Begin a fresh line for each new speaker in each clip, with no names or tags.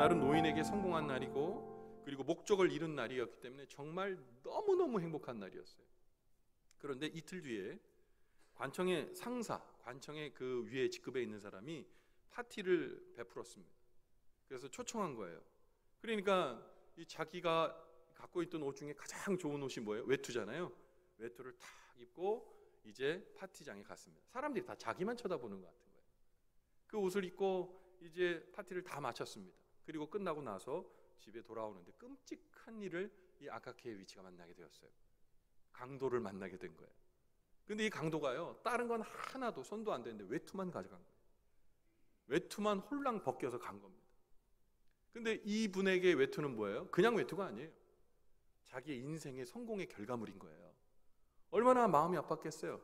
그날은 노인에게 성공한 날이고 그리고 목적을 이룬 날이었기 때문에 정말 너무너무 행복한 날이었어요. 그런데 이틀 뒤에 관청의 상사, 관청의 그 위에 직급에 있는 사람이 파티를 베풀었습니다. 그래서 초청한 거예요. 그러니까 이 자기가 갖고 있던 옷 중에 가장 좋은 옷이 뭐예요? 외투잖아요. 외투를 탁 입고 이제 파티장에 갔습니다. 사람들이 다 자기만 쳐다보는 것 같은 거예요. 그 옷을 입고 이제 파티를 다 마쳤습니다. 그리고 끝나고 나서 집에 돌아오는데 끔찍한 일을 이 아카케위치가 만나게 되었어요. 강도를 만나게 된 거예요. 근데 이 강도가요, 다른 건 하나도 손도 안 대는데 외투만 가져간 거예요. 외투만 홀랑 벗겨서 간 겁니다. 근데 이분에게 외투는 뭐예요? 그냥 외투가 아니에요. 자기의 인생의 성공의 결과물인 거예요. 얼마나 마음이 아팠겠어요.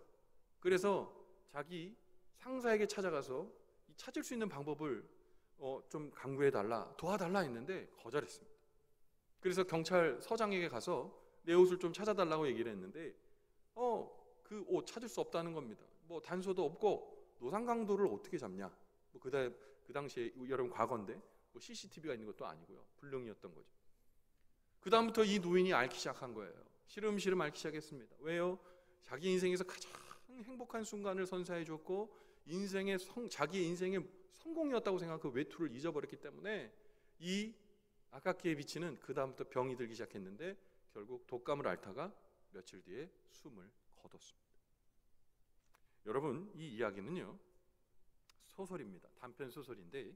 그래서 자기 상사에게 찾아가서 찾을 수 있는 방법을 좀 강구해달라, 도와달라 했는데 거절했습니다. 그래서 경찰서장에게 가서 내 옷을 좀 찾아달라고 얘기를 했는데 그 옷 찾을 수 없다는 겁니다. 뭐 단서도 없고 노상강도를 어떻게 잡냐. 뭐 그 당시에 여러분 과거인데 뭐 CCTV가 있는 것도 아니고요. 불능이었던 거죠. 그 다음부터 이 노인이 앓기 시작한 거예요. 시름시름 앓기 시작했습니다. 왜요? 자기 인생에서 가장 행복한 순간을 선사해 줬고 자기 인생의 성공이었다고 생각한 그 외투를 잊어버렸기 때문에 이 아카키에비치는 그 다음부터 병이 들기 시작했는데 결국 독감을 앓다가 며칠 뒤에 숨을 거뒀습니다. 여러분, 이 이야기는요 소설입니다. 단편 소설인데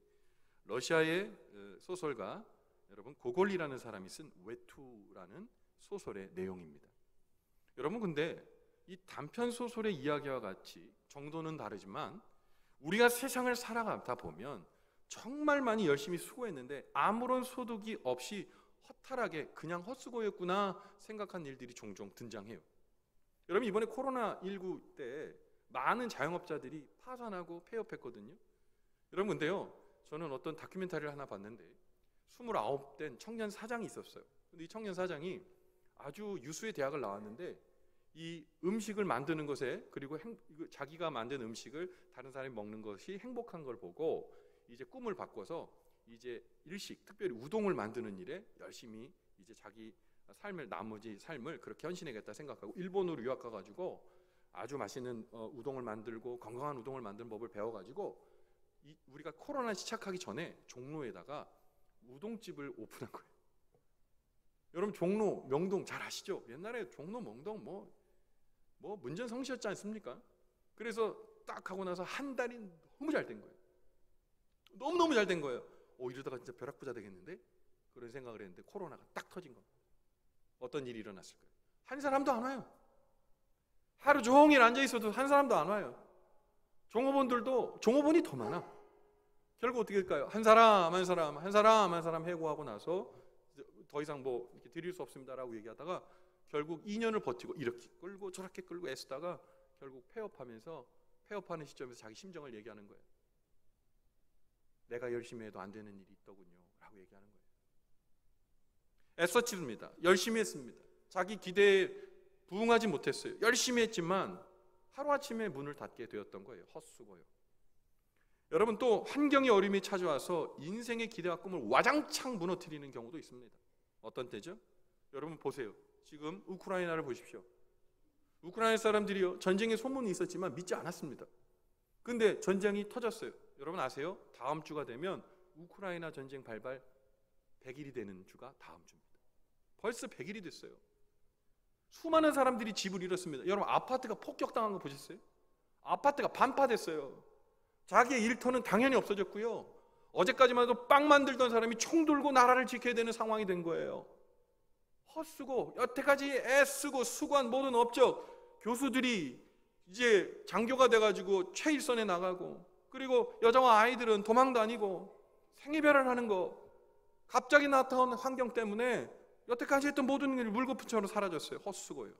러시아의 소설가 여러분 고골리라는 사람이 쓴 외투라는 소설의 내용입니다. 여러분, 근데 이 단편 소설의 이야기와 같이 정도는 다르지만 우리가 세상을 살아가다 보면 정말 많이 열심히 수고했는데 아무런 소득이 없이 허탈하게 그냥 헛수고였구나 생각한 일들이 종종 등장해요. 여러분, 이번에 코로나19 때 많은 자영업자들이 파산하고 폐업했거든요. 여러분, 근데요 저는 어떤 다큐멘터리를 하나 봤는데 29된 청년 사장이 있었어요. 근데 이 청년 사장이 아주 유수의 대학을 나왔는데 이 음식을 만드는 것에 그리고 자기가 만든 음식을 다른 사람이 먹는 것이 행복한 걸 보고 이제 꿈을 바꿔서 이제 일식, 특별히 우동을 만드는 일에 열심히 이제 자기 나머지 삶을 그렇게 헌신하겠다 생각하고 일본으로 유학 가가지고 아주 맛있는 우동을 만들고 건강한 우동을 만드는 법을 배워가지고 우리가 코로나 시작하기 전에 종로에다가 우동집을 오픈한 거예요. 여러분, 종로, 명동 잘 아시죠? 옛날에 종로, 명동 뭐 문전성시였지 않습니까? 그래서 딱 하고 나서 한 달이 너무 잘 된 거예요. 너무너무 잘 된 거예요. 이러다가 진짜 벼락부자 되겠는데? 그런 생각을 했는데 코로나가 딱 터진 겁니다. 어떤 일이 일어났을까요? 한 사람도 안 와요. 하루 종일 앉아있어도 한 사람도 안 와요. 종업원이 더 많아. 결국 어떻게 될까요? 한 사람 해고하고 나서 더 이상 뭐 이렇게 드릴 수 없습니다라고 얘기하다가 결국 2년을 버티고 이렇게 끌고 저렇게 끌고 애쓰다가 결국 폐업하는 시점에서 자기 심정을 얘기하는 거예요. 내가 열심히 해도 안 되는 일이 있더군요 라고 얘기하는 거예요. 애썼습니다. 열심히 했습니다. 자기 기대에 부응하지 못했어요. 열심히 했지만 하루아침에 문을 닫게 되었던 거예요. 헛수고요. 여러분, 또 환경의 어려움이 찾아와서 인생의 기대와 꿈을 와장창 무너뜨리는 경우도 있습니다. 어떤 때죠? 여러분 보세요. 지금 우크라이나를 보십시오. 우크라이나 사람들이요 전쟁의 소문이 있었지만 믿지 않았습니다. 근데 전쟁이 터졌어요. 여러분 아세요? 다음 주가 되면 우크라이나 전쟁 발발 100일이 되는 주가 다음 주입니다. 벌써 100일이 됐어요. 수많은 사람들이 집을 잃었습니다. 여러분, 아파트가 폭격당한 거 보셨어요? 아파트가 반파됐어요. 자기의 일터는 당연히 없어졌고요. 어제까지만 해도 빵 만들던 사람이 총 들고 나라를 지켜야 되는 상황이 된 거예요. 헛수고, 여태까지 애쓰고 수고한 모든 업적, 교수들이 이제 장교가 돼가지고 최일선에 나가고, 그리고 여자와 아이들은 도망 다니고 생이별을 하는 거, 갑자기 나타난 환경 때문에 여태까지 했던 모든 일이 물거품처럼 사라졌어요. 헛수고요.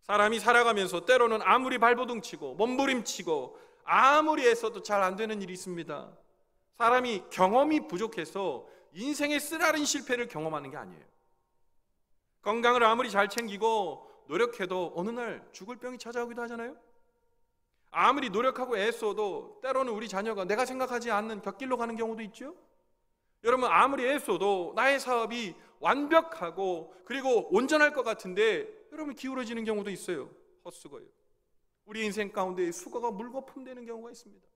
사람이 살아가면서 때로는 아무리 발버둥치고 몸부림치고 아무리 애써도 잘 안 되는 일이 있습니다. 사람이 경험이 부족해서 인생의 쓰라린 실패를 경험하는 게 아니에요. 건강을 아무리 잘 챙기고 노력해도 어느 날 죽을 병이 찾아오기도 하잖아요. 아무리 노력하고 애써도 때로는 우리 자녀가 내가 생각하지 않는 곁길로 가는 경우도 있죠. 여러분 아무리 애써도 나의 사업이 완벽하고 그리고 온전할 것 같은데 여러분 기울어지는 경우도 있어요. 헛수고예요. 우리 인생 가운데 수고가 물거품 되는 경우가 있습니다.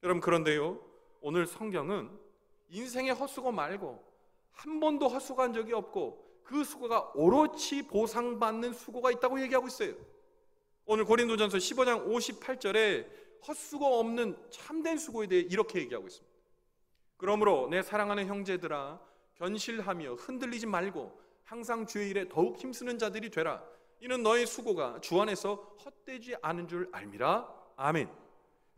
여러분 그런데요, 오늘 성경은 인생의 헛수고 말고 한 번도 헛수고한 적이 없고 그 수고가 오롯이 보상받는 수고가 있다고 얘기하고 있어요. 오늘 고린도전서 15장 58절에 헛수고 없는 참된 수고에 대해 이렇게 얘기하고 있습니다. 그러므로 내 사랑하는 형제들아, 견실하며 흔들리지 말고 항상 주의 일에 더욱 힘쓰는 자들이 되라. 이는 너의 수고가 주 안에서 헛되지 않은 줄 알미라. 아멘.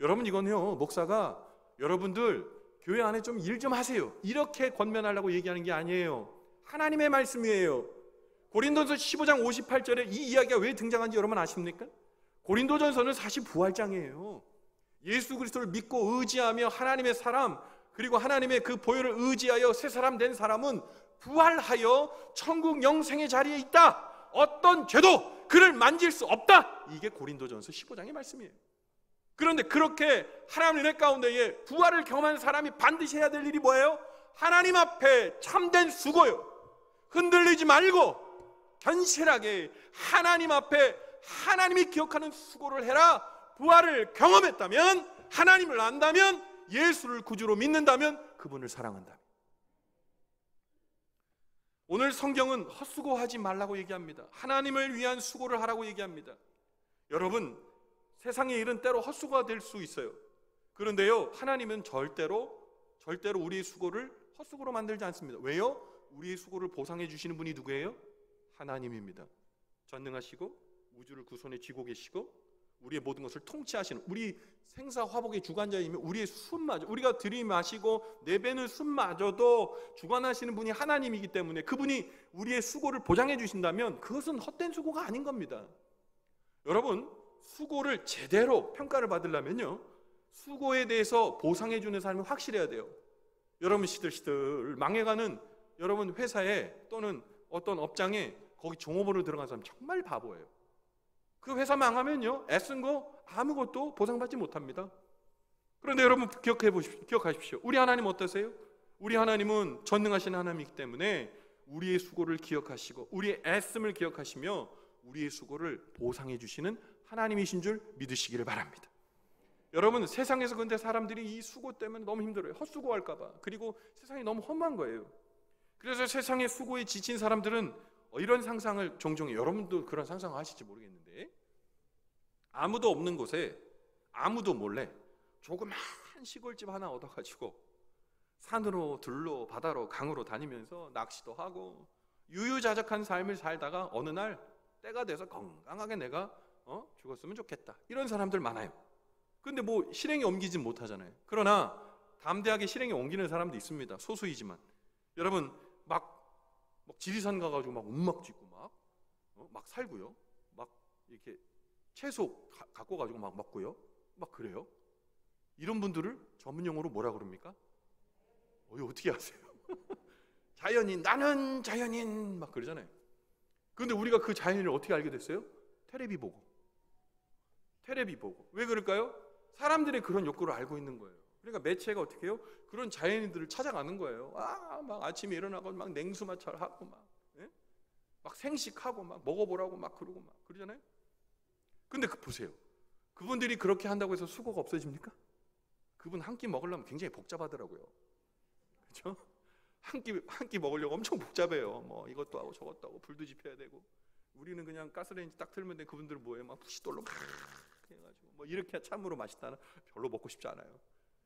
여러분 이건요, 목사가 여러분들 교회 안에 좀 일 좀 하세요 이렇게 권면하려고 얘기하는 게 아니에요. 하나님의 말씀이에요. 고린도전서 15장 58절에 이 이야기가 왜 등장한지 여러분 아십니까? 고린도전서는 사실 부활장이에요. 예수 그리스도를 믿고 의지하며 하나님의 사람, 그리고 하나님의 그 보혈을 의지하여 새 사람 된 사람은 부활하여 천국 영생의 자리에 있다. 어떤 죄도 그를 만질 수 없다. 이게 고린도전서 15장의 말씀이에요. 그런데 그렇게 하나님의 은혜 가운데에 부활을 경험한 사람이 반드시 해야 될 일이 뭐예요? 하나님 앞에 참된 수고요. 흔들리지 말고 견실하게 하나님 앞에 하나님이 기억하는 수고를 해라. 부활을 경험했다면, 하나님을 안다면, 예수를 구주로 믿는다면, 그분을 사랑한다면. 오늘 성경은 헛수고하지 말라고 얘기합니다. 하나님을 위한 수고를 하라고 얘기합니다. 여러분, 세상의 일은 때로 헛수고가 될 수 있어요. 그런데요, 하나님은 절대로 우리의 수고를 헛수고로 만들지 않습니다. 왜요? 우리의 수고를 보상해 주시는 분이 누구예요? 하나님입니다. 전능하시고 우주를 그 손에 쥐고 계시고 우리의 모든 것을 통치하시는, 우리 생사화복의 주관자이며 우리의 숨마저, 우리가 들이마시고 내뱉는 숨마저도 주관하시는 분이 하나님이기 때문에 그분이 우리의 수고를 보장해 주신다면 그것은 헛된 수고가 아닌 겁니다. 여러분, 수고를 제대로 평가를 받으려면요, 수고에 대해서 보상해 주는 사람이 확실해야 돼요. 여러분 시들시들 망해가는 여러분 회사에 또는 어떤 업장에 거기 종업원으로 들어간 사람 정말 바보예요. 그 회사 망하면요, 애쓴 거 아무것도 보상받지 못합니다. 그런데 여러분 기억하십시오. 우리 하나님 어떠세요? 우리 하나님은 전능하신 하나님이기 때문에 우리의 수고를 기억하시고 우리의 애씀을 기억하시며 우리의 수고를 보상해 주시는 하나님이신 줄 믿으시기를 바랍니다. 여러분, 세상에서 근데 사람들이 이 수고 때문에 너무 힘들어요. 헛수고할까 봐. 그리고 세상이 너무 험한 거예요. 그래서 세상의 수고에 지친 사람들은 이런 상상을 종종 해요. 여러분도 그런 상상을 하실지 모르겠는데, 아무도 없는 곳에 아무도 몰래 조그만 시골집 하나 얻어가지고 산으로 들로 바다로 강으로 다니면서 낚시도 하고 유유자적한 삶을 살다가 어느 날 때가 돼서 건강하게 내가 죽었으면 좋겠다, 이런 사람들 많아요. 근데 뭐 실행에 옮기진 못하잖아요. 그러나 담대하게 실행에 옮기는 사람도 있습니다. 소수이지만. 여러분, 막 지리산 가가지고 막 움막 짓고 막 살고요. 막 이렇게 채소 갖고 가지고 막 먹고요. 막 그래요. 이런 분들을 전문용어로 뭐라 그럽니까? 어떻게 아세요? 자연인, 나는 자연인 막 그러잖아요. 그런데 우리가 그 자연인을 어떻게 알게 됐어요? 테레비 보고. 왜 그럴까요? 사람들의 그런 욕구를 알고 있는 거예요. 그러니까 매체가 어떻게 해요? 그런 자연인들을 찾아가는 거예요. 막 아침에 일어나고 막 냉수 마찰하고 막 생식하고 막 먹어보라고 막 그러고 막 그러잖아요. 근데 보세요. 그분들이 그렇게 한다고 해서 수고가 없어집니까? 그분 한 끼 먹으려면 굉장히 복잡하더라고요. 그렇죠? 한 끼 먹으려고 엄청 복잡해요. 뭐 이것도 하고 저것도 하고 불도 지펴야 되고. 우리는 그냥 가스레인지 딱 틀면 돼. 그분들은 뭐예요? 막 부시돌로 막 해가지고 뭐 이렇게 참으로 맛있다는, 별로 먹고 싶지 않아요.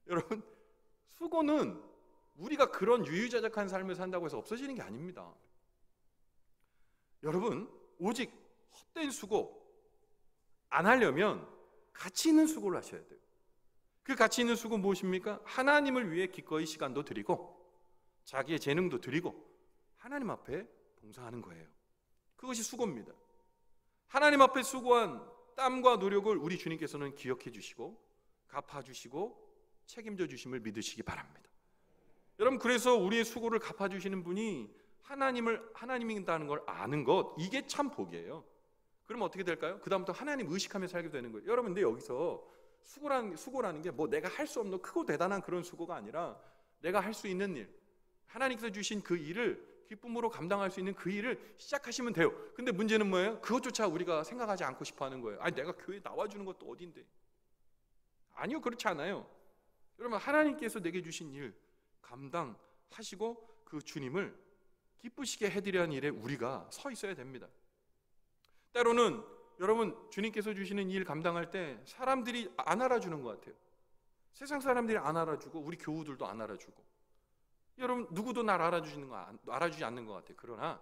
여러분, 수고는 우리가 그런 유유자적한 삶을 산다고 해서 없어지는 게 아닙니다. 여러분, 오직 헛된 수고 안 하려면 가치 있는 수고를 하셔야 돼요. 그 가치 있는 수고는 무엇입니까? 하나님을 위해 기꺼이 시간도 드리고 자기의 재능도 드리고 하나님 앞에 봉사하는 거예요. 그것이 수고입니다. 하나님 앞에 수고한 땀과 노력을 우리 주님께서는 기억해 주시고 갚아주시고 책임져 주심을 믿으시기 바랍니다. 여러분, 그래서 우리의 수고를 갚아주시는 분이 하나님이다는 걸 아는 것, 이게 참 복이에요. 그러면 어떻게 될까요? 그 다음부터 하나님 의식하며 살게 되는 거예요. 여러분, 근데 여기서 수고라는 게 뭐 내가 할 수 없는 크고 대단한 그런 수고가 아니라 내가 할 수 있는 일, 하나님께서 주신 그 일을 기쁨으로 감당할 수 있는 그 일을 시작하시면 돼요. 근데 문제는 뭐예요? 그것조차 우리가 생각하지 않고 싶어 하는 거예요. 아니, 내가 교회에 나와주는 것도 어딘데. 아니요, 그렇지 않아요. 여러분, 하나님께서 내게 주신 일 감당하시고 그 주님을 기쁘시게 해드리는 일에 우리가 서 있어야 됩니다. 때로는 여러분, 주님께서 주시는 일 감당할 때 사람들이 안 알아주는 것 같아요. 세상 사람들이 안 알아주고 우리 교우들도 안 알아주고, 여러분 누구도 날 알아주지 않는 것 같아요. 그러나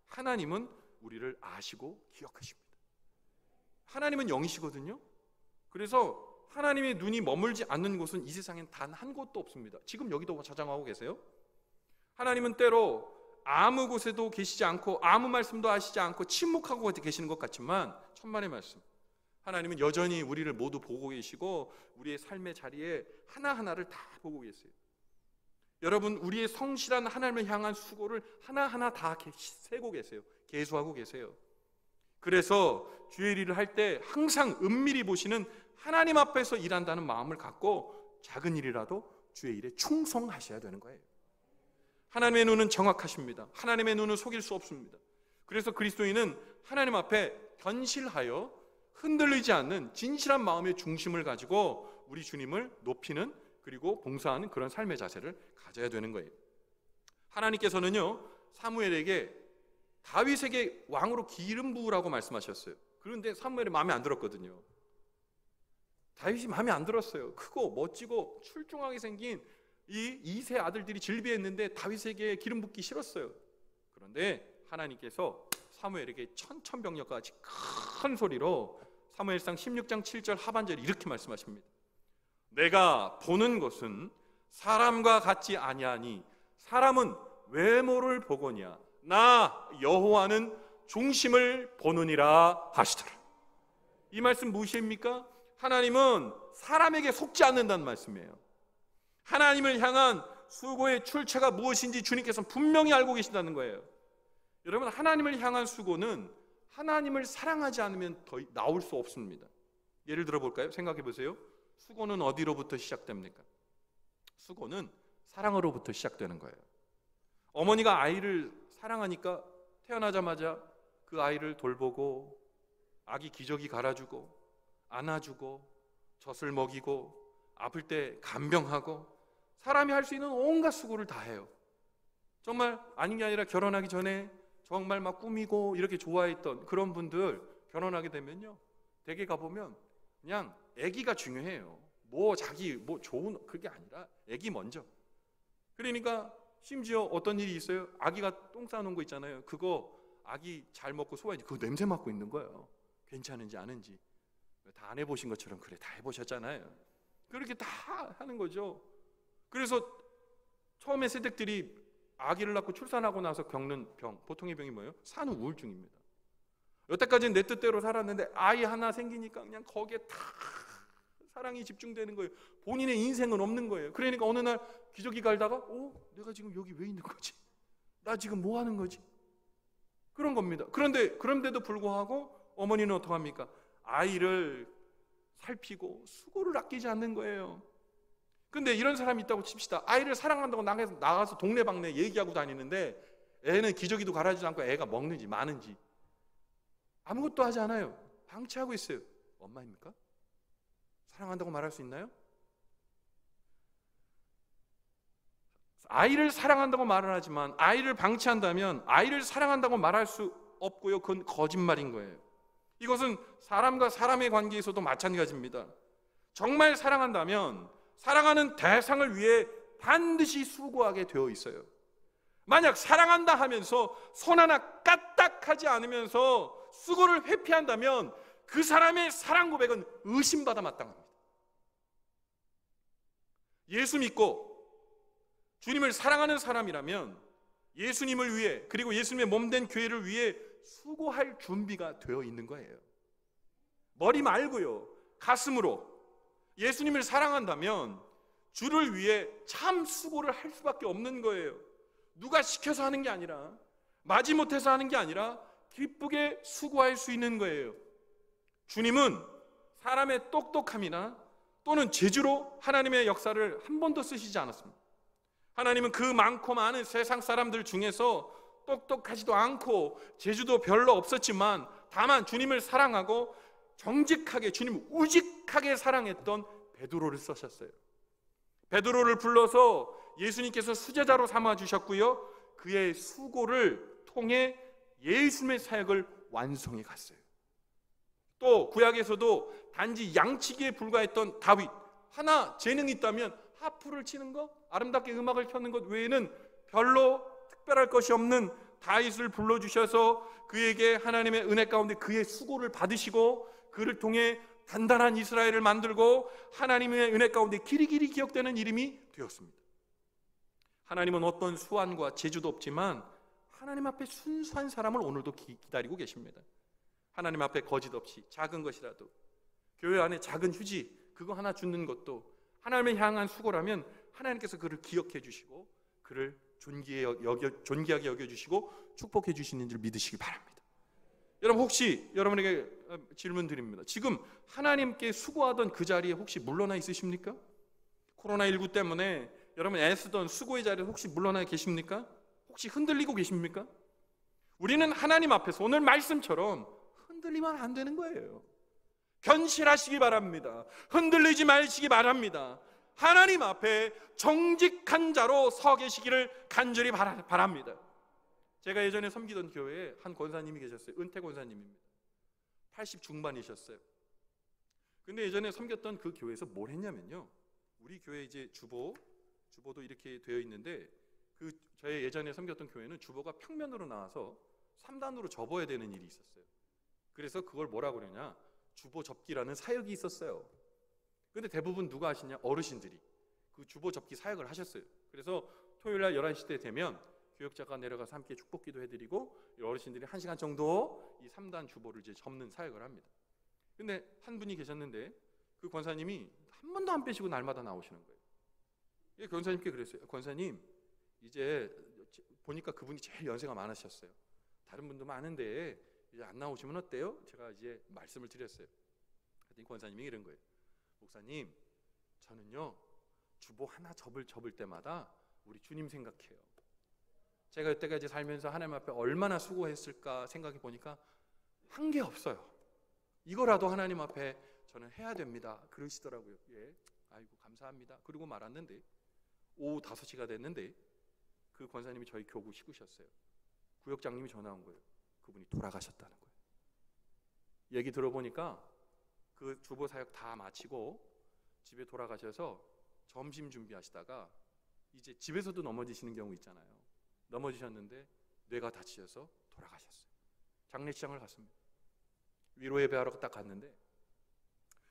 하나님은 우리를 아시고 기억하십니다. 하나님은 영이시거든요. 그래서 하나님의 눈이 머물지 않는 곳은 이 세상엔 단 한 곳도 없습니다. 지금 여기도 자장하고 계세요. 하나님은 때로 아무 곳에도 계시지 않고 아무 말씀도 하시지 않고 침묵하고 계시는 것 같지만, 천만의 말씀, 하나님은 여전히 우리를 모두 보고 계시고 우리의 삶의 자리에 하나하나를 다 보고 계세요. 여러분, 우리의 성실한 하나님을 향한 수고를 하나하나 다 세고 계세요. 계수하고 계세요. 그래서 주의 일을 할 때 항상 은밀히 보시는 하나님 앞에서 일한다는 마음을 갖고 작은 일이라도 주의 일에 충성하셔야 되는 거예요. 하나님의 눈은 정확하십니다. 하나님의 눈은 속일 수 없습니다. 그래서 그리스도인은 하나님 앞에 견실하여 흔들리지 않는 진실한 마음의 중심을 가지고 우리 주님을 높이는, 그리고 봉사하는 그런 삶의 자세를 가져야 되는 거예요. 하나님께서는요, 사무엘에게 다윗에게 왕으로 기름 부으라고 말씀하셨어요. 그런데 사무엘이 마음에 안 들었거든요. 다윗이 마음에 안 들었어요. 크고 멋지고 출중하게 생긴 이 2세 아들들이 질비했는데 다윗에게 기름 붓기 싫었어요. 그런데 하나님께서 사무엘에게 천천병력까지 큰 소리로 사무엘상 16장 7절 하반절에 이렇게 말씀하십니다. 내가 보는 것은 사람과 같지 아니하니 사람은 외모를 보거니와 나 여호와는 중심을 보느니라 하시더라. 이 말씀 무엇입니까? 하나님은 사람에게 속지 않는다는 말씀이에요. 하나님을 향한 수고의 출처가 무엇인지 주님께서는 분명히 알고 계신다는 거예요. 여러분, 하나님을 향한 수고는 하나님을 사랑하지 않으면 더 나올 수 없습니다. 예를 들어 볼까요? 생각해 보세요. 수고는 어디로부터 시작됩니까? 수고는 사랑으로부터 시작되는 거예요. 어머니가 아이를 사랑하니까 태어나자마자 그 아이를 돌보고 아기 기저귀 갈아주고 안아주고 젖을 먹이고 아플 때 간병하고 사람이 할 수 있는 온갖 수고를 다 해요. 정말 아닌 게 아니라 결혼하기 전에 정말 막 꾸미고 이렇게 좋아했던 그런 분들 결혼하게 되면요, 댁에 가보면 그냥 아기가 중요해요. 자기 좋은 그게 아니라 아기 먼저. 그러니까 심지어 어떤 일이 있어요. 아기가 똥 싸놓은 거 있잖아요. 그거 아기 잘 먹고 소화해야지. 그거 냄새 맡고 있는 거예요. 괜찮은지 아는지. 다 안 해보신 것처럼 그래, 다 해보셨잖아요. 그렇게 다 하는 거죠. 그래서 처음에 새댁들이 아기를 낳고 출산하고 나서 겪는 병, 보통의 병이 뭐예요? 산후 우울증입니다. 여태까지는 내 뜻대로 살았는데 아이 하나 생기니까 그냥 거기에 다 사랑이 집중되는 거예요. 본인의 인생은 없는 거예요. 그러니까 어느 날 기저귀 갈다가 내가 지금 여기 왜 있는 거지? 나 지금 뭐 하는 거지? 그런 겁니다. 그런데도 불구하고 어머니는 어떡합니까? 아이를 살피고 수고를 아끼지 않는 거예요. 근데 이런 사람이 있다고 칩시다. 아이를 사랑한다고 나가서 동네방네 얘기하고 다니는데 애는 기저귀도 갈아주지 않고 애가 먹는지 마는지 아무것도 하지 않아요. 방치하고 있어요. 엄마입니까? 사랑한다고 말할 수 있나요? 아이를 사랑한다고 말을 하지만 아이를 방치한다면 아이를 사랑한다고 말할 수 없고요. 그건 거짓말인 거예요. 이것은 사람과 사람의 관계에서도 마찬가지입니다. 정말 사랑한다면 사랑하는 대상을 위해 반드시 수고하게 되어 있어요. 만약 사랑한다 하면서 손 하나 까딱하지 않으면서 수고를 회피한다면 그 사람의 사랑 고백은 의심받아 마땅합니다. 예수 믿고 주님을 사랑하는 사람이라면 예수님을 위해, 그리고 예수님의 몸된 교회를 위해 수고할 준비가 되어 있는 거예요. 머리 말고요, 가슴으로. 예수님을 사랑한다면 주를 위해 참 수고를 할 수밖에 없는 거예요. 누가 시켜서 하는 게 아니라, 마지못해서 하는 게 아니라 기쁘게 수고할 수 있는 거예요. 주님은 사람의 똑똑함이나 또는 재주로 하나님의 역사를 한 번도 쓰시지 않았습니다. 하나님은 그 많고 많은 세상 사람들 중에서 똑똑하지도 않고 재주도 별로 없었지만 다만 주님을 사랑하고 정직하게 주님을 우직하게 사랑했던 베드로를 쓰셨어요. 베드로를 불러서 예수님께서 수제자로 삼아주셨고요, 그의 수고를 통해 예수님의 사역을 완성해 갔어요. 또 구약에서도 단지 양치기에 불과했던 다윗, 하나 재능이 있다면 하프를 치는 것, 아름답게 음악을 켜는 것 외에는 별로 특별할 것이 없는 다윗을 불러주셔서 그에게 하나님의 은혜 가운데 그의 수고를 받으시고 그를 통해 단단한 이스라엘을 만들고 하나님의 은혜 가운데 길이길이 기억되는 이름이 되었습니다. 하나님은 어떤 수완과 재주도 없지만 하나님 앞에 순수한 사람을 오늘도 기다리고 계십니다. 하나님 앞에 거짓 없이 작은 것이라도, 교회 안에 작은 휴지 그거 하나 주는 것도 하나님을 향한 수고라면 하나님께서 그를 기억해 주시고 그를 존귀하게 여겨주시고 축복해 주시는 줄 믿으시기 바랍니다. 여러분, 혹시 여러분에게 질문 드립니다. 지금 하나님께 수고하던 그 자리에 혹시 물러나 있으십니까? 코로나19 때문에 여러분 애쓰던 수고의 자리에 혹시 물러나 계십니까? 혹시 흔들리고 계십니까? 우리는 하나님 앞에서 오늘 말씀처럼 흔들리면 안 되는 거예요. 견실하시기 바랍니다. 흔들리지 마시기 바랍니다. 하나님 앞에 정직한 자로 서 계시기를 간절히 바랍니다. 제가 예전에 섬기던 교회에 한 권사님이 계셨어요. 은퇴 권사님입니다. 80 중반이셨어요. 근데 예전에 섬겼던 그 교회에서 뭘 했냐면요, 우리 교회 이제 주보도 이렇게 되어 있는데 저희 예전에 섬겼던 교회는 주보가 평면으로 나와서 3단으로 접어야 되는 일이 있었어요. 그래서 그걸 뭐라고 그러냐, 주보 접기라는 사역이 있었어요. 근데 대부분 누가 하시냐, 어르신들이 그 주보 접기 사역을 하셨어요. 그래서 토요일날 11시 때 되면 교역자가 내려가서 함께 축복기도 해드리고 어르신들이 1시간 정도 이 3단 주보를 이제 접는 사역을 합니다. 근데 한 분이 계셨는데 그 권사님이 한 번도 안 빼시고 날마다 나오시는 거예요. 권사님께 그랬어요. 권사님, 이제 보니까 그분이 제일 연세가 많으셨어요. 다른 분도 많은데 이제 안 나오시면 어때요? 제가 이제 말씀을 드렸어요. 그랬더니 권사님이 이런 거예요. 목사님, 저는요 주보 하나 접을 때마다 우리 주님 생각해요. 제가 여태까지 살면서 하나님 앞에 얼마나 수고했을까 생각해 보니까 한 게 없어요. 이거라도 하나님 앞에 저는 해야 됩니다. 그러시더라고요. 예, 아이고 감사합니다. 그러고 말았는데 오후 5시가 됐는데 그 권사님이 저희 교구 식으셨어요. 구역장님이 전화 온 거예요. 그분이 돌아가셨다는 거예요. 얘기 들어보니까 그 주보 사역 다 마치고 집에 돌아가셔서 점심 준비하시다가 이제 집에서도 넘어지시는 경우 있잖아요. 넘어지셨는데 뇌가 다치셔서 돌아가셨어요. 장례식장을 갔습니다. 위로 예배하러 딱 갔는데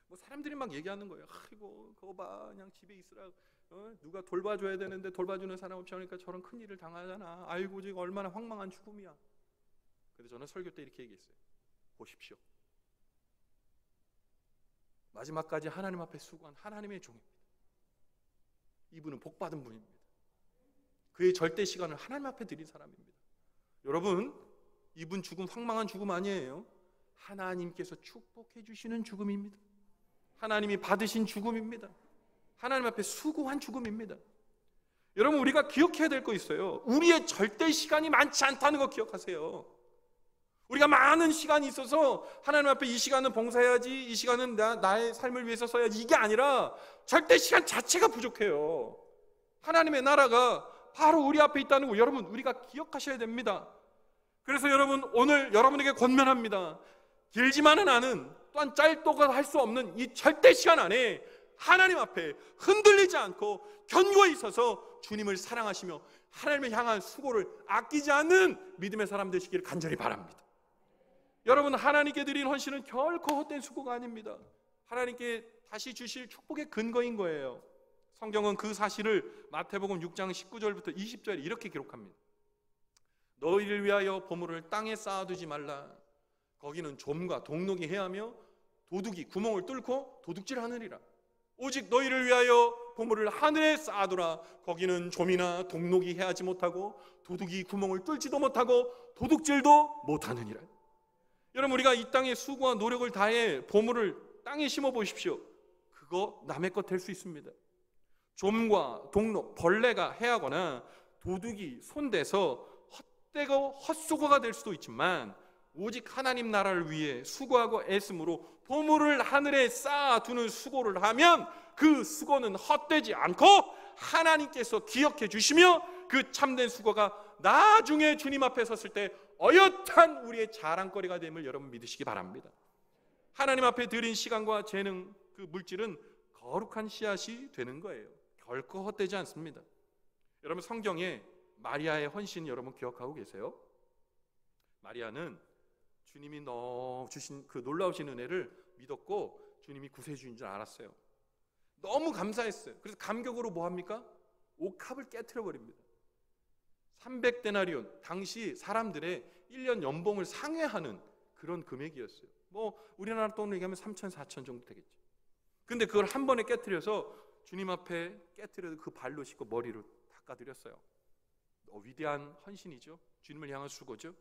뭐 사람들이 막 얘기하는 거예요. 아이고 그거 봐, 그냥 집에 있으라. 누가 돌봐줘야 되는데 돌봐주는 사람 없이 하니까 저런 큰일을 당하잖아. 아이고 지금 얼마나 황망한 죽음이야. 근데 저는 설교 때 이렇게 얘기했어요. 보십시오, 마지막까지 하나님 앞에 수고한 하나님의 종입니다. 이분은 복받은 분입니다. 그의 절대 시간을 하나님 앞에 드린 사람입니다. 여러분, 이분 죽음 황망한 죽음 아니에요. 하나님께서 축복해 주시는 죽음입니다. 하나님이 받으신 죽음입니다. 하나님 앞에 수고한 죽음입니다. 여러분, 우리가 기억해야 될 거 있어요. 우리의 절대 시간이 많지 않다는 거 기억하세요. 우리가 많은 시간이 있어서 하나님 앞에 이 시간은 봉사해야지, 이 시간은 나의 삶을 위해서 써야지, 이게 아니라 절대 시간 자체가 부족해요. 하나님의 나라가 바로 우리 앞에 있다는 거 여러분 우리가 기억하셔야 됩니다. 그래서 여러분, 오늘 여러분에게 권면합니다. 길지만은 않은, 또한 짧다고 할 수 없는 이 절대 시간 안에 하나님 앞에 흔들리지 않고 견고히 서서 주님을 사랑하시며 하나님을 향한 수고를 아끼지 않는 믿음의 사람 되시기를 간절히 바랍니다. 여러분, 하나님께 드린 헌신은 결코 헛된 수고가 아닙니다. 하나님께 다시 주실 축복의 근거인 거예요. 성경은 그 사실을 마태복음 6장 19절부터 20절에 이렇게 기록합니다. 너희를 위하여 보물을 땅에 쌓아두지 말라. 거기는 좀과 동록이 해하며 도둑이 구멍을 뚫고 도둑질하느니라. 오직 너희를 위하여 보물을 하늘에 쌓아두라. 거기는 좀이나 동록이 해하지 못하고 도둑이 구멍을 뚫지도 못하고 도둑질도 못하느니라. 여러분, 우리가 이 땅에 수고와 노력을 다해 보물을 땅에 심어 보십시오. 그거 남의 것 될 수 있습니다. 좀과 동로, 벌레가 해하거나 도둑이 손대서 헛되고 헛수고가 될 수도 있지만 오직 하나님 나라를 위해 수고하고 애씀으로 보물을 하늘에 쌓아두는 수고를 하면 그 수고는 헛되지 않고 하나님께서 기억해 주시며 그 참된 수고가 나중에 주님 앞에 섰을 때 어엿한 우리의 자랑거리가 됨을 여러분 믿으시기 바랍니다. 하나님 앞에 드린 시간과 재능, 그 물질은 거룩한 씨앗이 되는 거예요. 결코 헛되지 않습니다. 여러분, 성경에 마리아의 헌신 여러분 기억하고 계세요? 마리아는 주님이 주신 그 놀라우신 은혜를 믿었고 주님이 구세주인 줄 알았어요. 너무 감사했어요. 그래서 감격으로 뭐 합니까? 옥합을 깨트려 버립니다. 300데나리온, 당시 사람들의 1년 연봉을 상회하는 그런 금액이었어요. 뭐 우리나라 돈으로 얘기하면 3천, 4천 정도 되겠죠. 근데 그걸 한 번에 깨트려서 주님 앞에 깨트려서 그 발로 씻고 머리를 닦아드렸어요. 위대한 헌신이죠. 주님을 향한 수고죠.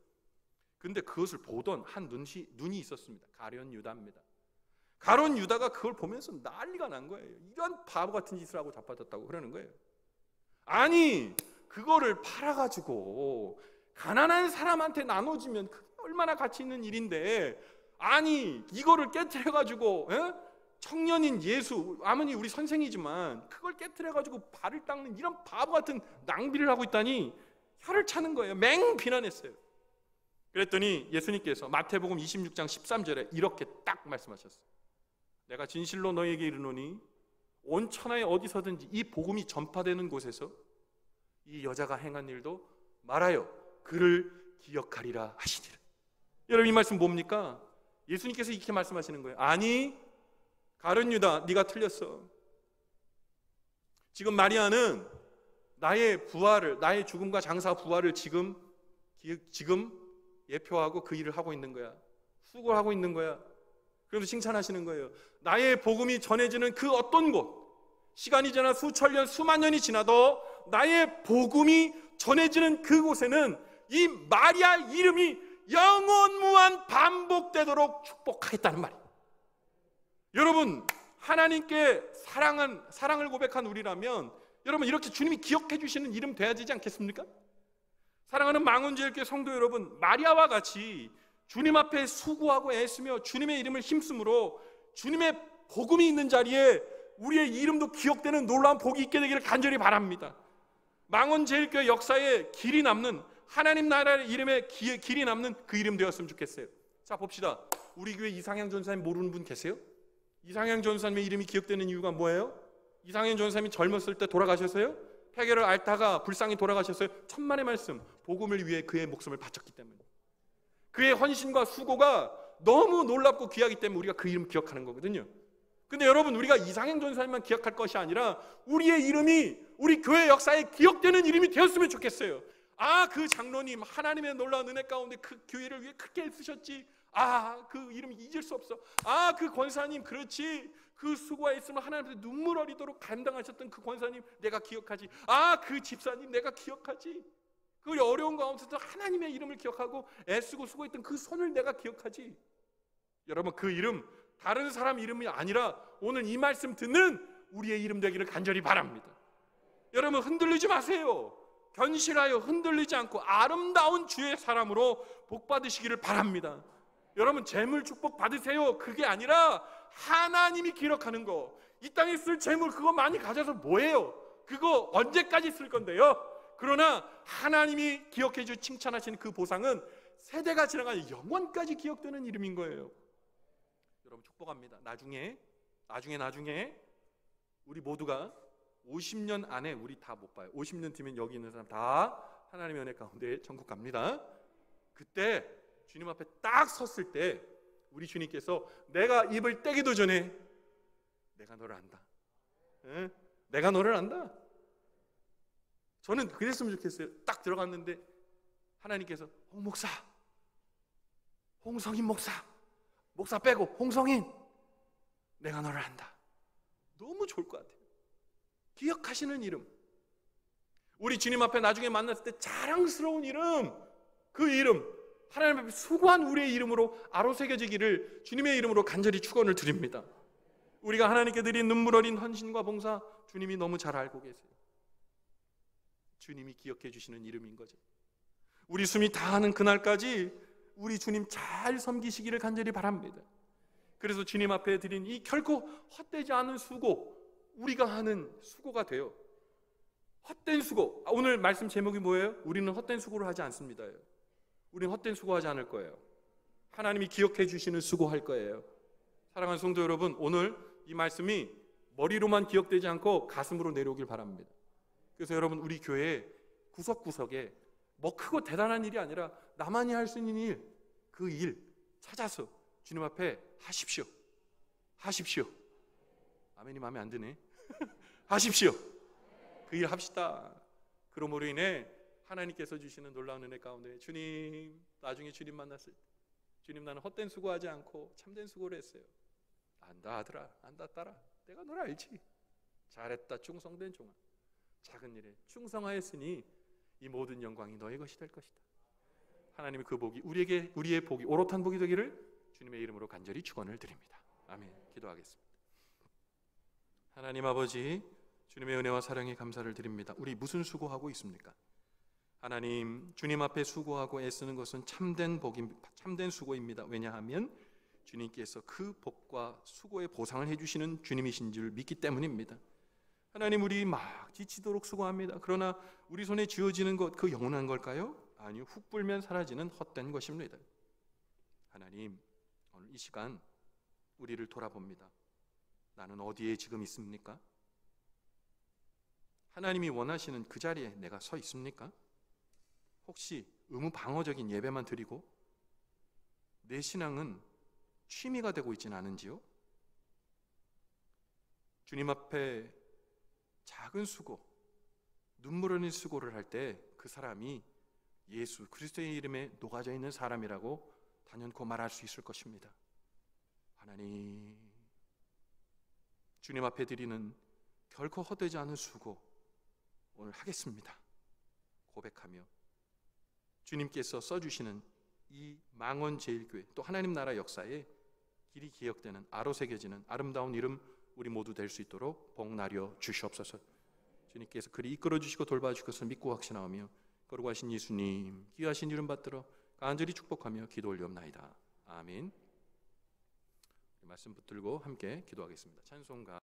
근데 그것을 보던 한 눈이 있었습니다. 가룟 유다입니다. 가룟 유다가 그걸 보면서 난리가 난 거예요. 이런 바보 같은 짓을 하고 자빠졌다고 그러는 거예요. 아니, 그거를 팔아가지고 가난한 사람한테 나눠주면 그게 얼마나 가치 있는 일인데, 아니 이거를 깨트려가지고 청년인 예수, 아무리 우리 선생이지만 그걸 깨트려가지고 발을 닦는 이런 바보 같은 낭비를 하고 있다니 혀를 차는 거예요. 맹 비난했어요. 그랬더니 예수님께서 마태복음 26장 13절에 이렇게 딱 말씀하셨어요. 내가 진실로 너희에게 이르노니 온 천하에 어디서든지 이 복음이 전파되는 곳에서 이 여자가 행한 일도 말하여 그를 기억하리라 하시니라. 여러분, 이 말씀 뭡니까? 예수님께서 이렇게 말씀하시는 거예요. 아니, 가룟 유다, 네가 틀렸어. 지금 마리아는 나의 부활을, 나의 죽음과 장사 부활을 지금 예표하고 그 일을 하고 있는 거야. 수고를 하고 있는 거야. 그러면서 칭찬하시는 거예요. 나의 복음이 전해지는 그 어떤 곳, 시간이 지나 수천 년, 수만 년이 지나도 나의 복음이 전해지는 그곳에는 이 마리아 이름이 영원무한 반복되도록 축복하겠다는 말이에요. 여러분, 하나님께 사랑을 고백한 우리라면 여러분 이렇게 주님이 기억해 주시는 이름 돼야 되지 않겠습니까? 사랑하는 망원제일교회 성도 여러분, 마리아와 같이 주님 앞에 수고하고 애쓰며 주님의 이름을 힘쓰므로 주님의 복음이 있는 자리에 우리의 이름도 기억되는 놀라운 복이 있게 되기를 간절히 바랍니다. 망원제일교회 역사에 길이 남는, 하나님 나라의 이름에 길이 남는 그 이름 되었으면 좋겠어요. 자, 봅시다. 우리 교회 이상향 전사님 모르는 분 계세요? 이상향 전사님의 이름이 기억되는 이유가 뭐예요? 이상향 전사님이 젊었을 때 돌아가셨어요? 폐결을 앓다가 불쌍히 돌아가셨어요? 천만의 말씀, 복음을 위해 그의 목숨을 바쳤기 때문에, 그의 헌신과 수고가 너무 놀랍고 귀하기 때문에 우리가 그 이름 기억하는 거거든요. 근데 여러분, 우리가 이상향 전사님만 기억할 것이 아니라 우리의 이름이 우리 교회 역사에 기억되는 이름이 되었으면 좋겠어요. 아, 그 장로님 하나님의 놀라운 은혜 가운데 그 교회를 위해 크게 애쓰셨지. 아, 그 이름 잊을 수 없어. 아, 그 권사님, 그렇지, 그 수고했으면 하나님한테 눈물 어리도록 감당하셨던 그 권사님 내가 기억하지. 아, 그 집사님 내가 기억하지. 그 어려운 가운데서 하나님의 이름을 기억하고 애쓰고 수고했던 그 손을 내가 기억하지. 여러분, 그 이름 다른 사람 이름이 아니라 오늘 이 말씀 듣는 우리의 이름 되기를 간절히 바랍니다. 여러분, 흔들리지 마세요. 견실하여 흔들리지 않고 아름다운 주의 사람으로 복 받으시기를 바랍니다. 여러분, 재물 축복 받으세요. 그게 아니라 하나님이 기록하는 거, 이 땅에 쓸 재물 그거 많이 가져서 뭐예요? 그거 언제까지 쓸 건데요? 그러나 하나님이 기억해 주 칭찬하시는 그 보상은 세대가 지나가는 영원까지 기억되는 이름인 거예요. 여러분, 축복합니다. 나중에 우리 모두가 50년 안에 우리 다 못 봐요. 50년 뒤면 여기 있는 사람 다 하나님의 은혜 가운데 천국 갑니다. 그때 주님 앞에 딱 섰을 때 우리 주님께서 내가 입을 떼기도 전에 내가 너를 안다. 내가 너를 안다. 저는 그랬으면 좋겠어요. 딱 들어갔는데 하나님께서 홍 목사, 홍성인 목사 빼고 홍성인, 내가 너를 안다. 너무 좋을 것 같아요. 기억하시는 이름, 우리 주님 앞에 나중에 만났을 때 자랑스러운 이름, 그 이름 하나님 앞에 수고한 우리의 이름으로 아로새겨지기를 주님의 이름으로 간절히 축원을 드립니다. 우리가 하나님께 드린 눈물 어린 헌신과 봉사 주님이 너무 잘 알고 계세요. 주님이 기억해 주시는 이름인 거죠. 우리 숨이 다하는 그날까지 우리 주님 잘 섬기시기를 간절히 바랍니다. 그래서 주님 앞에 드린 이 결코 헛되지 않은 수고, 우리가 하는 수고가 돼요. 헛된 수고. 오늘 말씀 제목이 뭐예요? 우리는 헛된 수고를 하지 않습니다. 우리는 헛된 수고하지 않을 거예요. 하나님이 기억해 주시는 수고할 거예요. 사랑하는 성도 여러분, 오늘 이 말씀이 머리로만 기억되지 않고 가슴으로 내려오길 바랍니다. 그래서 여러분, 우리 교회 구석구석에 뭐 크고 대단한 일이 아니라 나만이 할 수 있는 일, 그 일 찾아서 주님 앞에 하십시오. 하십시오. 아멘이 마음에 안 드네. 하십시오. 그 일 합시다. 그러므로 인해 하나님께서 주시는 놀라운 은혜 가운데 주님, 나중에 주님 만났을 때 주님, 나는 헛된 수고하지 않고 참된 수고를 했어요. 안다 아들아, 안다 딸아, 내가 널 알지. 잘했다 충성된 종아. 작은 일에 충성하였으니 이 모든 영광이 너의 것이 될 것이다. 하나님의 그 복이 우리의 복이 오롯한 복이 되기를 주님의 이름으로 간절히 축원을 드립니다. 아멘. 기도하겠습니다. 하나님 아버지, 주님의 은혜와 사랑에 감사를 드립니다. 우리 무슨 수고하고 있습니까? 하나님, 주님 앞에 수고하고 애쓰는 것은 참된 수고입니다. 왜냐하면 주님께서 그 복과 수고의 보상을 해주시는 주님이신 줄 믿기 때문입니다. 하나님, 우리 막 지치도록 수고합니다. 그러나 우리 손에 쥐어지는 것, 그 영원한 걸까요? 아니요, 훅 불면 사라지는 헛된 것입니다. 하나님, 오늘 이 시간 우리를 돌아봅니다. 나는 어디에 지금 있습니까? 하나님이 원하시는 그 자리에 내가 서 있습니까? 혹시 의무방어적인 예배만 드리고 내 신앙은 취미가 되고 있지는 않은지요? 주님 앞에 작은 수고, 눈물 흘린 수고를 할 때 그 사람이 예수 그리스도의 이름에 녹아져 있는 사람이라고 단연코 말할 수 있을 것입니다. 하나님, 주님 앞에 드리는 결코 헛되지 않은 수고 오늘 하겠습니다. 고백하며 주님께서 써주시는 이 망원제일교회, 또 하나님 나라 역사에 길이 기억되는 아로 새겨지는 아름다운 이름 우리 모두 될 수 있도록 복 나려 주시옵소서. 주님께서 그리 이끌어 주시고 돌봐주실 것을 믿고 확신하오며 거룩하신 예수님 귀하신 이름 받들어 간절히 축복하며 기도 올리옵나이다. 아멘. 말씀 붙들고 함께 기도하겠습니다. 찬송가